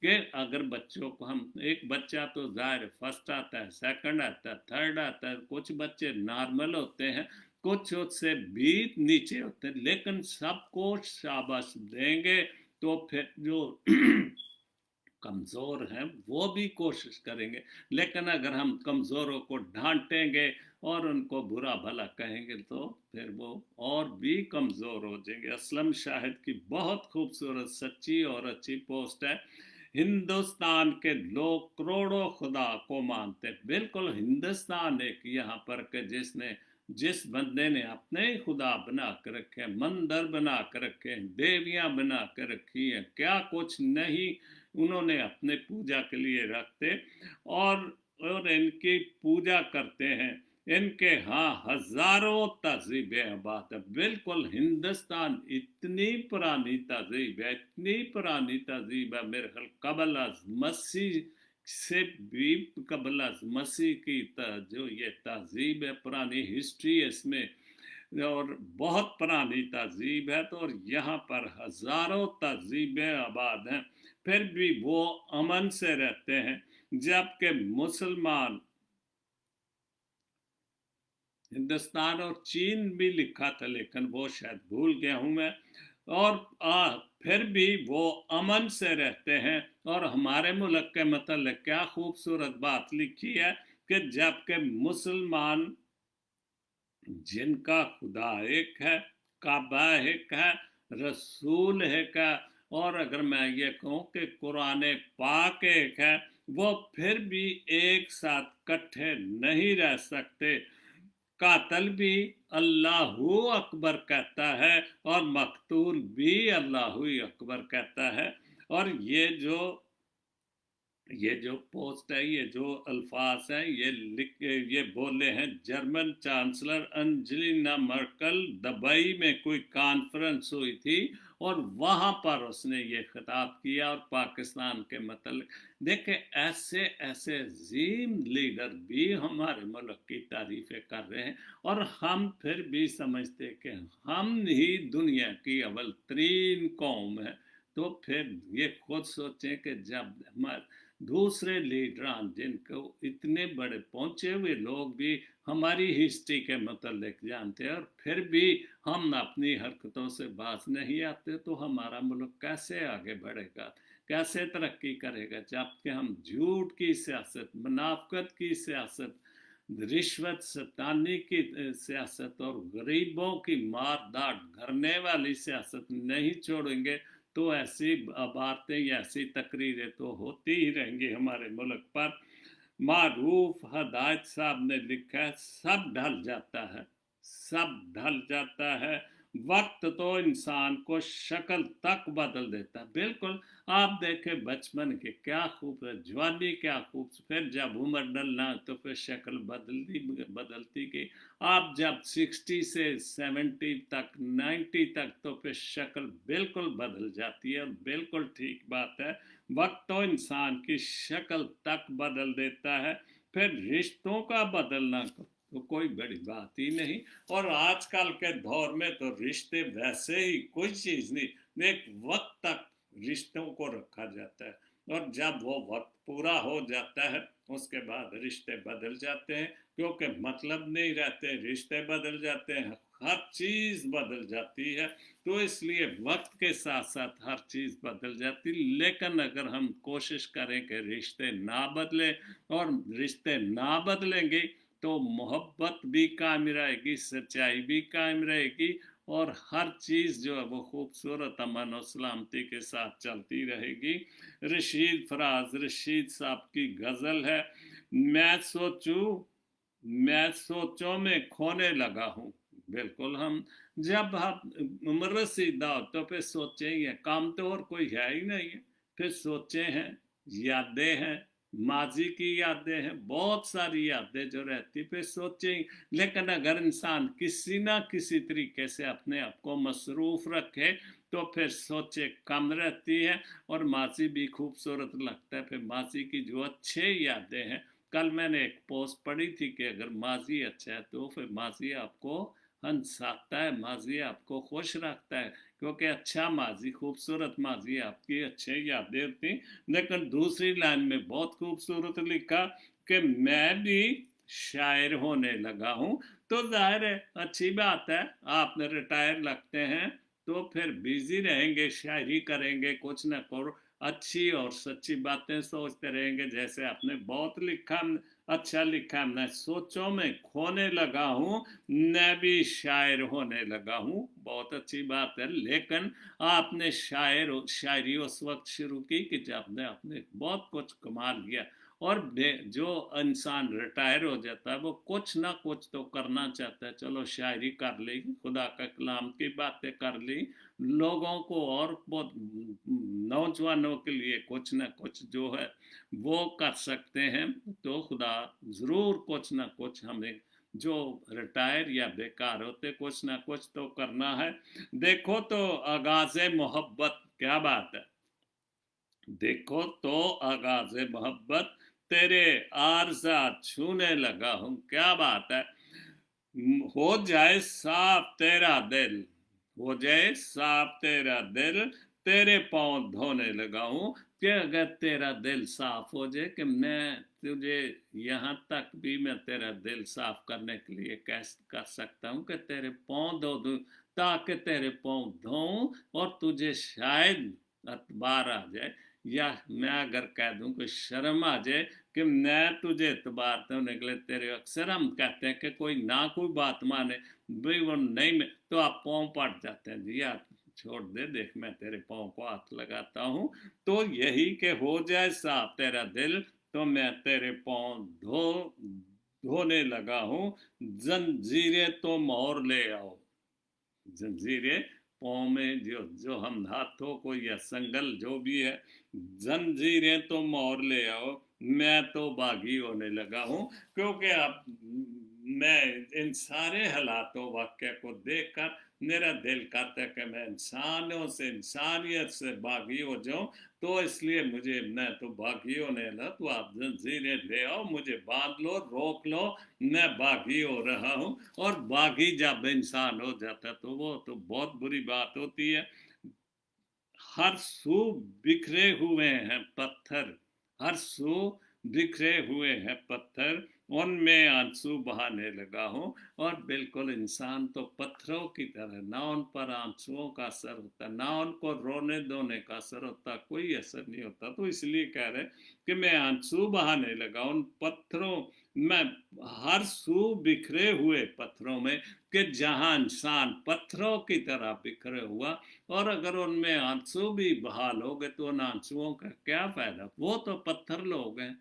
कि अगर बच्चों को हम, एक बच्चा तो ज़ाहिर फर्स्ट आता है, सेकंड आता है, थर्ड आता है, कुछ बच्चे नॉर्मल होते हैं, कुछ उससे भी नीचे होते हैं, लेकिन सबको शाबाश देंगे तो फिर जो कमज़ोर हैं वो भी कोशिश करेंगे। लेकिन अगर हम कमज़ोरों को डांटेंगे और उनको बुरा भला कहेंगे तो फिर वो और भी कमज़ोर हो जाएंगे। असलम शाहिद की बहुत खूबसूरत, सच्ची और अच्छी पोस्ट है। हिंदुस्तान के लोग करोड़ों खुदा को मानते हैं। बिल्कुल, हिंदुस्तान एक यहाँ पर के जिस बंदे ने अपने ही खुदा बना कर रखे हैं, मंदिर बना कर रखे हैं, देवियां बना कर रखी हैं, क्या कुछ नहीं उन्होंने अपने पूजा के लिए रखते और इनकी पूजा करते हैं। इनके यहाँ हजारों तहजीबें आबाद है। बिल्कुल, हिंदुस्तान इतनी पुरानी तहजीब है, इतनी पुरानी तहजीब है, मेरे ख्याल कबल अज मसीह से भी कबल अज मसीह की जो ये तहजीब है, पुरानी हिस्ट्री है इसमें, और बहुत पुरानी तहजीब है। तो और यहाँ पर हजारों तहजीबें आबाद हैं, फिर भी वो अमन से रहते हैं। जबकि मुसलमान, हिंदुस्तान और चीन भी लिखा था लेकिन वो शायद भूल गया हूँ मैं, और फिर भी वो अमन से रहते हैं। और हमारे मुल्क के मतलब क्या खूबसूरत बात लिखी है कि जबकि मुसलमान जिनका खुदा एक है, काबा एक है, रसूल एक है, और अगर मैं ये कहूँ कि कुरान पाक एक है, वो फिर भी एक साथ इकट्ठे नहीं रह सकते। कातल भी अल्लाहू अकबर कहता है और मकतूल भी अल्लाहू अकबर कहता है। और ये जो पोस्ट है, ये जो अल्फाज हैं, ये बोले हैं German chancellor Angelina Merkel. Dubai में कोई कॉन्फ्रेंस हुई थी और वहां पर उसने ये खिताब किया और पाकिस्तान के मतलब देखे, ऐसे ऐसे अजीम लीडर भी हमारे मुल्क की तारीफें कर रहे हैं और हम फिर भी समझते कि हम ही दुनिया की अव्वल तरीन कौम है। तो फिर ये खुद सोचें कि जब हमारे दूसरे लीडरान जिनको इतने बड़े पहुंचे हुए लोग भी हमारी हिस्ट्री के मतलब जानते हैं और फिर भी हम अपनी हरकतों से बाज नहीं आते, तो हमारा मुल्क कैसे आगे बढ़ेगा, कैसे तरक्की करेगा? जबकि हम झूठ की सियासत, मुनाफकत की सियासत, रिश्वत सतानी की सियासत और गरीबों की मार दाट करने वाली सियासत नहीं छोड़ेंगे तो ऐसी बातें या ऐसी तकरीरें तो होती ही रहेंगी हमारे मुल्क पर। मारूफ हदायत साहब ने लिखा है, सब ढल जाता है, सब ढल जाता है, वक्त तो इंसान को शक्ल तक बदल देता है। बिल्कुल, आप देखें बचपन के क्या खूब, जवानी क्या खूब, फिर जब उम्र डलना तो फिर शक्ल बदलती गई। आप जब 60 से 70 तक, 90 तक, तो फिर शक्ल बिल्कुल बदल जाती है। बिल्कुल ठीक बात है, वक्त तो इंसान की शक्ल तक बदल देता है, फिर रिश्तों का बदलना तो कोई बड़ी बात ही नहीं। और आजकल के दौर में तो रिश्ते वैसे ही कोई चीज़ नहीं, एक वक्त तक रिश्तों को रखा जाता है और जब वो वक्त पूरा हो जाता है उसके बाद रिश्ते बदल जाते हैं, क्योंकि मतलब नहीं रहते, रिश्ते बदल जाते हैं, हर चीज़ बदल जाती है। तो इसलिए वक्त के साथ साथ हर चीज़ बदल जाती। लेकिन अगर हम कोशिश करें कि रिश्ते ना बदले, और रिश्ते ना बदलेंगे तो मोहब्बत भी कायम रहेगी, सच्चाई भी कायम रहेगी, और हर चीज़ जो है वो खूबसूरत अमन और सलामती के साथ चलती रहेगी। रशीद साहब की गज़ल है, मैं सोचूं मैं सोचों में खोने लगा हूँ। बिल्कुल, हम जब हम उम्र रसीदा हो तो फिर सोचे ही हैं, काम तो और कोई है ही नहीं है, फिर सोचे हैं, यादें हैं, माजी की यादें हैं, बहुत सारी यादें जो रहती, फिर सोचे ही। लेकिन अगर इंसान किसी ना किसी तरीके से अपने आप को मसरूफ रखे तो फिर सोचे कम रहती है और माजी भी खूबसूरत लगता है। फिर माजी की जो अच्छे यादें हैं, कल मैंने एक पोस्ट पढ़ी थी कि अगर माजी अच्छा है तो फिर माजी आपको हंसाता है, माजी आपको खुश रखता है, क्योंकि अच्छा माजी, खूबसूरत माजी आपकी अच्छे यादें होती। लेकिन दूसरी लाइन में बहुत खूबसूरत लिखा कि मैं भी शायर होने लगा हूँ, तो जाहिर है अच्छी बात है, आप रिटायर लगते हैं तो फिर बिजी रहेंगे, शायरी करेंगे, कुछ न कुछ अच्छी और सच्ची बातें सोचते रहेंगे। जैसे आपने बहुत लिखा, अच्छा लिखा, मैं सोचों में खोने लगा हूँ, मैं भी शायर होने लगा हूँ। बहुत अच्छी बात है, लेकिन आपने शायरी उस वक्त शुरू की कि जब आपने आपने बहुत कुछ कमा लिया। और जो इंसान रिटायर हो जाता है वो कुछ ना कुछ तो करना चाहता है। चलो शायरी कर ली, खुदा का कलाम की बातें कर ली, लोगों को और बहुत नौजवानों के लिए कुछ ना कुछ जो है वो कर सकते हैं। तो खुदा ज़रूर कुछ ना कुछ हमें जो रिटायर या बेकार होते कुछ ना कुछ तो करना है। देखो तो आगाज़ मोहब्बत, क्या बात है। देखो तो आगाज़ मोहब्बत, तेरे आरज़ा छूने लगा हूँ, क्या बात है। हो जाए साफ तेरा दिल, हो जाए साफ तेरा दिल, तेरे पाँव धोने लगा हूँ। कि अगर तेरा दिल साफ हो जाए कि मैं तुझे यहाँ तक भी मैं तेरा दिल साफ करने के लिए कैसे कर सकता हूँ कि तेरे पाँव धो दूँ, ताकि तेरे पाँव धोऊं और तुझे शायद अतबार आ जाए, या मैं अगर कह दूं कि शर्म आ जाए कि मैं तुझे एतबार तो निकले तेरे। अक्सर हम कहते हैं कि कोई ना कोई बात माने, भाई वो नहीं में तो आप पाँव पड़ जाते हैं, जी यार छोड़ दे, देख मैं तेरे पाँव को हाथ लगाता हूँ। तो यही कि हो जाए साफ तेरा दिल, तो मैं तेरे पाँव धोने लगा हूँ। जंजीरें तो मोर ले आओ, जंजीरें पाँव में जो जो हम हाथों को या संगल जो भी है, जंजीरें तो मोर ले आओ, मैं तो बागी होने लगा हूँ। क्योंकि अब मैं इन सारे हालातों वाक्य को देखकर मेरा दिल करता है कि मैं इंसानों से, इंसानियत से बागी हो जाऊं। तो इसलिए मुझे, मैं तो बागी होने लगा, तो आप जंजीरें ले आओ, मुझे बांध लो, रोक लो, मैं बागी हो रहा हूँ। और बागी जब इंसान हो जाता है तो वो तो बहुत बुरी बात होती है। हर सू बिखरे हुए हैं पत्थर, हर सू बिखरे हुए हैं पत्थर, उनमें आंसू बहाने लगा हूँ। और बिल्कुल इंसान तो पत्थरों की तरह, ना उन पर आंसुओं का असर होता, ना उनको रोने धोने का असर होता, कोई असर नहीं होता। तो इसलिए कह रहे कि मैं आंसू बहाने लगा उन पत्थरों, मैं हर सू बिखरे हुए पत्थरों में, कि जहां इंसान पत्थरों की तरह बिखरे हुआ, और अगर उनमें आंसू भी बहा लोगे तो उन आंसुओं का क्या फायदा, वो तो पत्थर लोग हैं।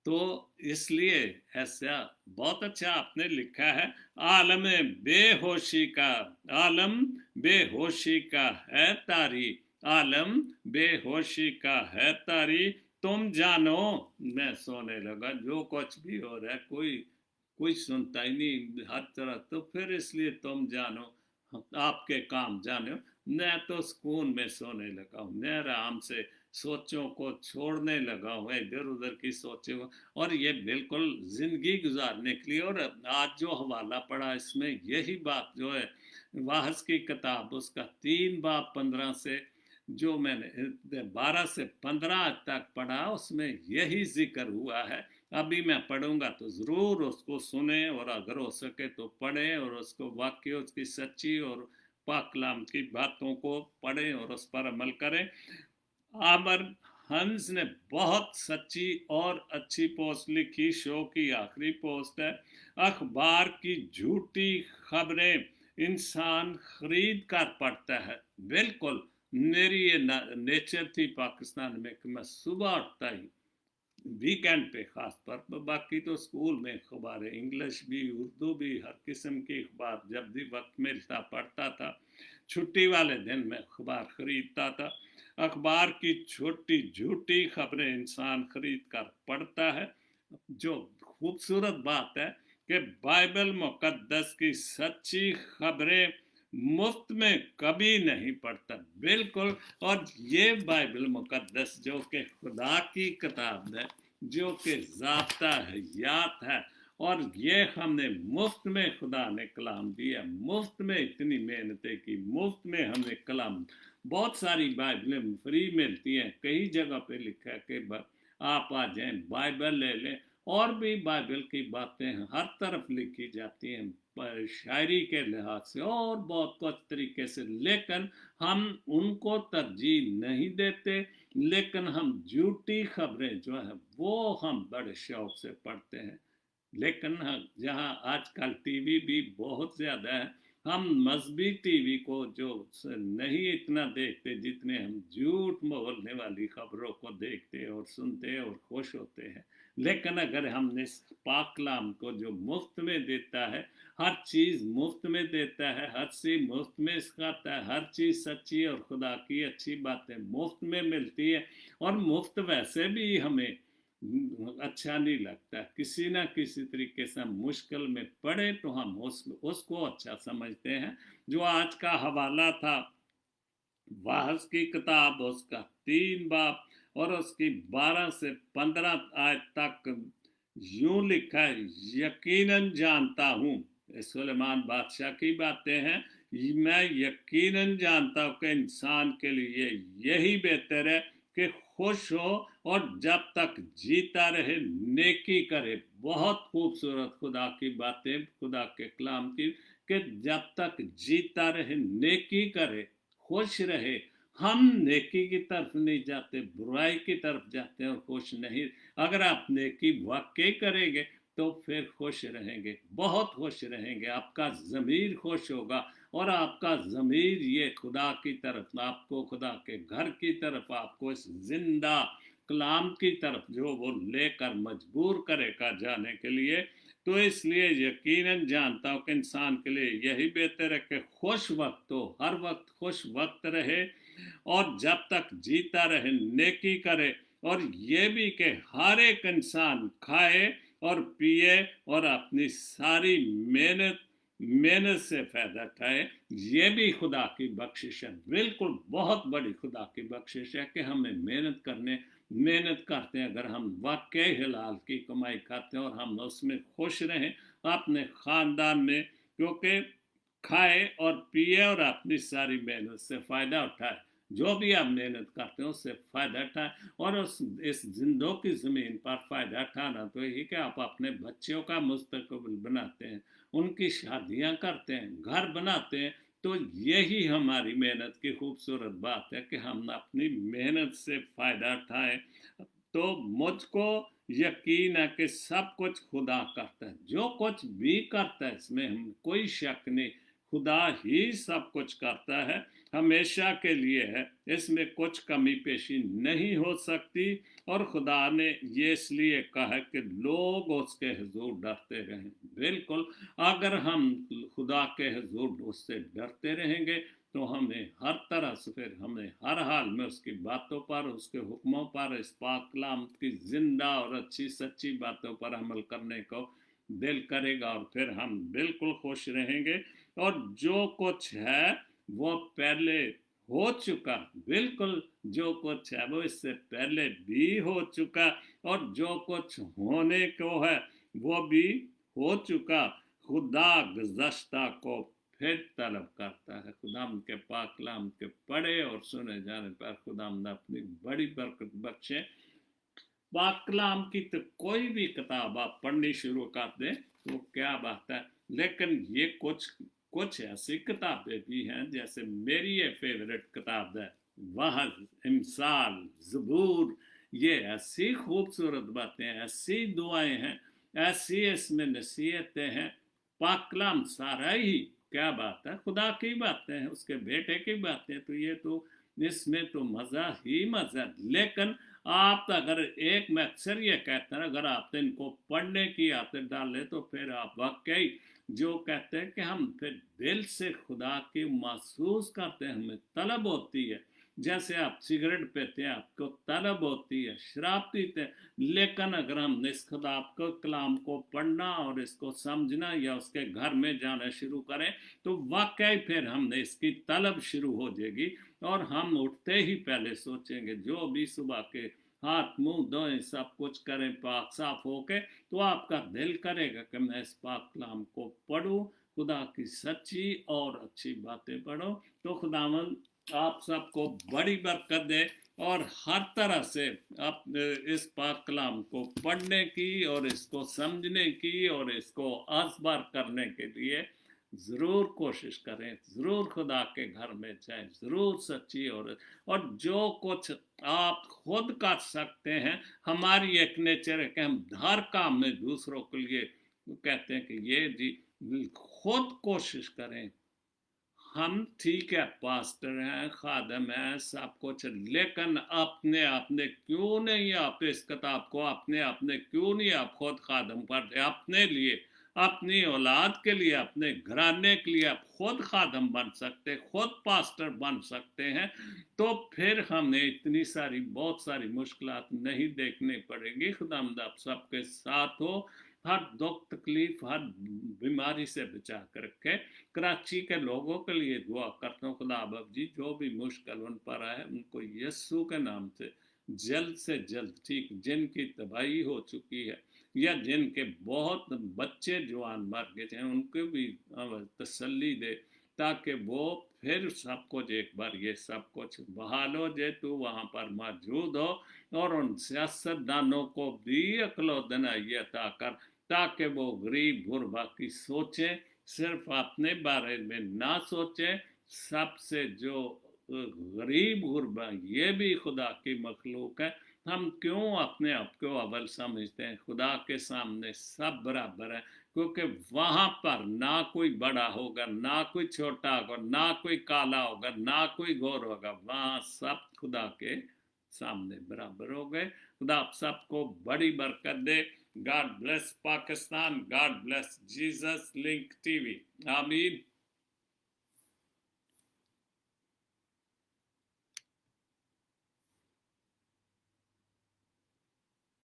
तो इसलिए ऐसा बहुत अच्छा आपने लिखा है। आलम बेहोशी का, आलम बेहोशी का है तारी, आलम बेहोशी का है तारी, तुम जानो मैं सोने लगा। जो कुछ भी हो रहा है कोई सुनता ही नहीं हर तरह, तो फिर इसलिए तुम जानो, आपके काम जानो, मैं तो सुकून में सोने लगा हूँ, मैं आराम से सोचों को छोड़ने लगा हूँ, इधर उधर की सोचों को। और ये बिल्कुल जिंदगी गुजारने के लिए। और आज जो हवाला पड़ा इसमें यही बात जो है, वाहस की किताब उसका 3 बाब 15 से, जो मैंने 12 से 15 तक पढ़ा, उसमें यही जिक्र हुआ है। अभी मैं पढ़ूंगा तो ज़रूर उसको सुने, और अगर हो सके तो पढ़ें, और उसको वाक्य उसकी सच्ची और पाक कलाम की बातों को पढ़ें और उस पर अमल करें। आमर हंस ने बहुत सच्ची और अच्छी पोस्ट लिखी, शो की आखिरी पोस्ट है। अखबार की झूठी खबरें इंसान खरीद कर पढ़ता है। बिल्कुल मेरी ये नेचर थी पाकिस्तान में कि मैं सुबह उठता ही, वीकेंड पे खास तौर पर, बाकी तो स्कूल में अखबारें, इंग्लिश भी उर्दू भी हर किस्म की अखबार जब भी वक्त मिलता पढ़ता था। छुट्टी वाले दिन मैं अखबार खरीदता था। अखबार की छोटी झूठी खबरें इंसान खरीद कर पढ़ता है। जो खूबसूरत बात है कि बाइबल मुकद्दस की सच्ची खबरें मुफ्त में कभी नहीं पढ़ता, बिल्कुल। और ये बाइबल मुकद्दस जो कि खुदा की किताब है, जो कि ज़ाब्ता है, याद है, और ये हमने मुफ्त में खुदा ने कलाम दिया, मुफ्त में इतनी मेहनतें की, मुफ्त में हमें कलाम, बहुत सारी बाइबलें फ्री मिलती हैं। कई जगह पे लिखा है कि आप आ जाएं बाइबल ले लें, और भी बाइबल की बातें हर तरफ लिखी जाती हैं, शायरी के लिहाज से और बहुत कुछ तरीके से, लेकिन हम उनको तरजीह नहीं देते। लेकिन हम झूठी खबरें जो है वो हम बड़े शौक से पढ़ते हैं। लेकिन जहाँ आजकल टीवी भी बहुत ज़्यादा है, हम मजहबी टीवी को जो नहीं इतना देखते जितने हम झूठ बोलने वाली खबरों को देखते और सुनते और खुश होते हैं। लेकिन अगर हमने इस पाक कलाम को जो मुफ्त में देता है, हर चीज़ मुफ्त में देता है, हर चीज़ मुफ्त में सिखाता है, हर चीज़ सच्ची और खुदा की अच्छी बातें मुफ्त में मिलती है। और मुफ्त वैसे भी हमें अच्छा नहीं लगता, किसी ना किसी तरीके से हम मुश्किल में पड़े तो हम उसको अच्छा समझते हैं। जो आज का हवाला था वाहस की किताब, उसका 3 बाब और उसकी 12 से 15 आयत तक यूं लिखा है, यकीनन जानता हूँ, सुलेमान बादशाह की बातें हैं, मैं यकीनन जानता हूँ कि इंसान के लिए यही बेहतर है कि खुश हो और जब तक जीता रहे नेकी करे। बहुत खूबसूरत खुदा की बातें, खुदा के कलाम की, कि जब तक जीता रहे नेकी करे, खुश रहे। हम नेकी की तरफ नहीं जाते, बुराई की तरफ जाते हैं और खुश नहीं। अगर आप नेकी वाकई करेंगे तो फिर खुश रहेंगे, बहुत खुश रहेंगे, आपका ज़मीर खुश होगा और आपका ज़मीर ये खुदा की तरफ, आपको खुदा के घर की तरफ, आपको इस जिंदा कलाम की तरफ जो वो लेकर मजबूर करेगा जाने के लिए। तो इसलिए यकीनन जानता हूँ कि इंसान के लिए यही बेहतर है कि खुश वक्त हो, हर वक्त खुश वक्त रहे और जब तक जीता रहे नेकी करे। और ये भी कि हर एक इंसान खाए और पिए और अपनी सारी मेहनत मेहनत से फायदा उठाए। ये भी खुदा की बख्शिश है, बिल्कुल बहुत बड़ी खुदा की बख्शिश है कि हमें मेहनत करते हैं। अगर हम वाकई हलाल की कमाई खाते हैं और हम उसमें खुश रहें अपने ख़ानदान में, क्योंकि खाए और पिए और अपनी सारी मेहनत से फ़ायदा उठाए। जो भी आप मेहनत करते हैं उससे फ़ायदा उठाए। और इस जिंदों की ज़मीन पर फ़ायदा उठाना तो यही कि आप अपने बच्चों का मुस्तकबिल बनाते हैं, उनकी शादियां करते हैं, घर बनाते हैं। तो यही हमारी मेहनत की खूबसूरत बात है कि हम अपनी मेहनत से फ़ायदा उठाएं। तो मुझको यकीन है कि सब कुछ खुदा करता है, जो कुछ भी करता है इसमें हम कोई शक नहीं, खुदा ही सब कुछ करता है, हमेशा के लिए है, इसमें कुछ कमी पेशी नहीं हो सकती। और खुदा ने ये इसलिए कहा है कि लोग उसके हुजूर डरते रहें। बिल्कुल, अगर हम खुदा के हुजूर उससे डरते रहेंगे तो हमें हर तरह से, फिर हमें हर हाल में उसकी बातों पर, उसके हुक्मों पर, इस पाक कलाम की जिंदा और अच्छी सच्ची बातों पर अमल करने को दिल करेगा और फिर हम बिल्कुल खुश रहेंगे। और जो कुछ है वो पहले हो चुका, बिल्कुल जो कुछ है वो इससे पहले भी हो चुका, और जो कुछ होने को है वो भी हो चुका। खुदा गुज़श्ता को फिर तलब करता है। खुदा के पाक कलाम के पढ़े और सुने जाने पर खुदा अपनी बड़ी बरकत बख्शे। पाक कलाम की तो कोई भी किताब आप पढ़नी शुरू कर दें तो क्या बात है। लेकिन ये कुछ ऐसी किताबें भी हैं, जैसे मेरी ये फेवरेट किताब है वहज, इमसाल, ज़बूर, ये ऐसी खूबसूरत बातें, ऐसी दुआएं हैं, ऐसी इसमें नसीहतें हैं। पाक कलाम सारा ही क्या बात है, खुदा की बातें हैं, उसके बेटे की बातें, तो ये तो इसमें तो मज़ा ही मज़ा। लेकिन आप अगर मैं अक्सर ये कहता हूँ, अगर आप इनको पढ़ने की आदत डालें तो फिर आप वाकई जो कहते हैं कि हम फिर दिल से खुदा की महसूस करते हैं, हमें तलब होती है। जैसे आप सिगरेट पीते हैं, आपको तलब होती है, शराब पीते हैं। लेकिन अगर हम इस खुदा को कलाम को पढ़ना और इसको समझना या उसके घर में जाना शुरू करें तो वाकई फिर हमने इसकी तलब शुरू हो जाएगी। और हम उठते ही पहले सोचेंगे, जो भी सुबह के हाथ मुंह धोएं, सब कुछ करें पाक साफ होके, तो आपका दिल करेगा कि मैं इस पाक कलाम को पढूं, खुदा की सच्ची और अच्छी बातें पढ़ो। तो खुदावन आप सबको बड़ी बरकत दे اور ہر طرح سے اس پاک کلام کو پڑھنے کی اور اس کو سمجھنے کی اور اس کو ازبر کرنے کے لیے ضرور کوشش کریں، ضرور خدا کے گھر میں جائیں، ضرور سچی اور جو کچھ آپ خود کر سکتے ہیں۔ ہماری ایک نیچر ہے کہ ہم ہر کام میں دوسروں کے لیے کہتے ہیں کہ یہ جی خود کوشش کریں۔ ہم ٹھیک ہے پاسٹر ہیں، خادم ہیں، سب کچھ، لیکن اپنے کیوں نہیں آپ اس کتاب کو اپنے کیوں نہیں آپ خود خادم کرتے؟ اپنے لیے، اپنی اولاد کے لیے، اپنے گھرانے کے لیے آپ خود خادم بن سکتے، خود پاسٹر بن سکتے ہیں، تو پھر ہمیں اتنی ساری بہت ساری مشکلات نہیں دیکھنی پڑے گی۔ خداوند آپ سب کے ساتھ ہو، ہر دکھ تکلیف ہر بیماری سے بچا کر رکھے۔ کراچی کے لوگوں کے لیے دعا کرتا ہوں، خدا باب جی جو بھی مشکل ان پر آئے ان کو یسوع کے نام سے جلد ٹھیک، جن کی تباہی ہو چکی ہے یا جن کے بہت بچے جوان مر گئے ہیں ان کو بھی تسلی دے، تاکہ وہ پھر سب کچھ ایک بار یہ سب کچھ بحال ہو جائے، تو وہاں پر موجود ہو اور ان سیاست دانوں کو بھی عقل و دانائی عطا کر، تاکہ وہ غریب غربا کی سوچیں، صرف اپنے بارے میں نہ سوچیں، سب سے جو غریب غربا یہ بھی خدا کی مخلوق ہے۔ ہم کیوں اپنے آپ کو اول سمجھتے ہیں؟ خدا کے سامنے سب برابر ہیں، کیونکہ وہاں پر نہ کوئی بڑا ہوگا، نہ کوئی چھوٹا ہوگا، نہ کوئی کالا ہوگا، نہ کوئی گور ہوگا، وہاں سب خدا کے سامنے برابر ہو گئے۔ خدا آپ سب کو بڑی برکت دے۔ God bless Pakistan. God bless Jesus Link TV. Amin.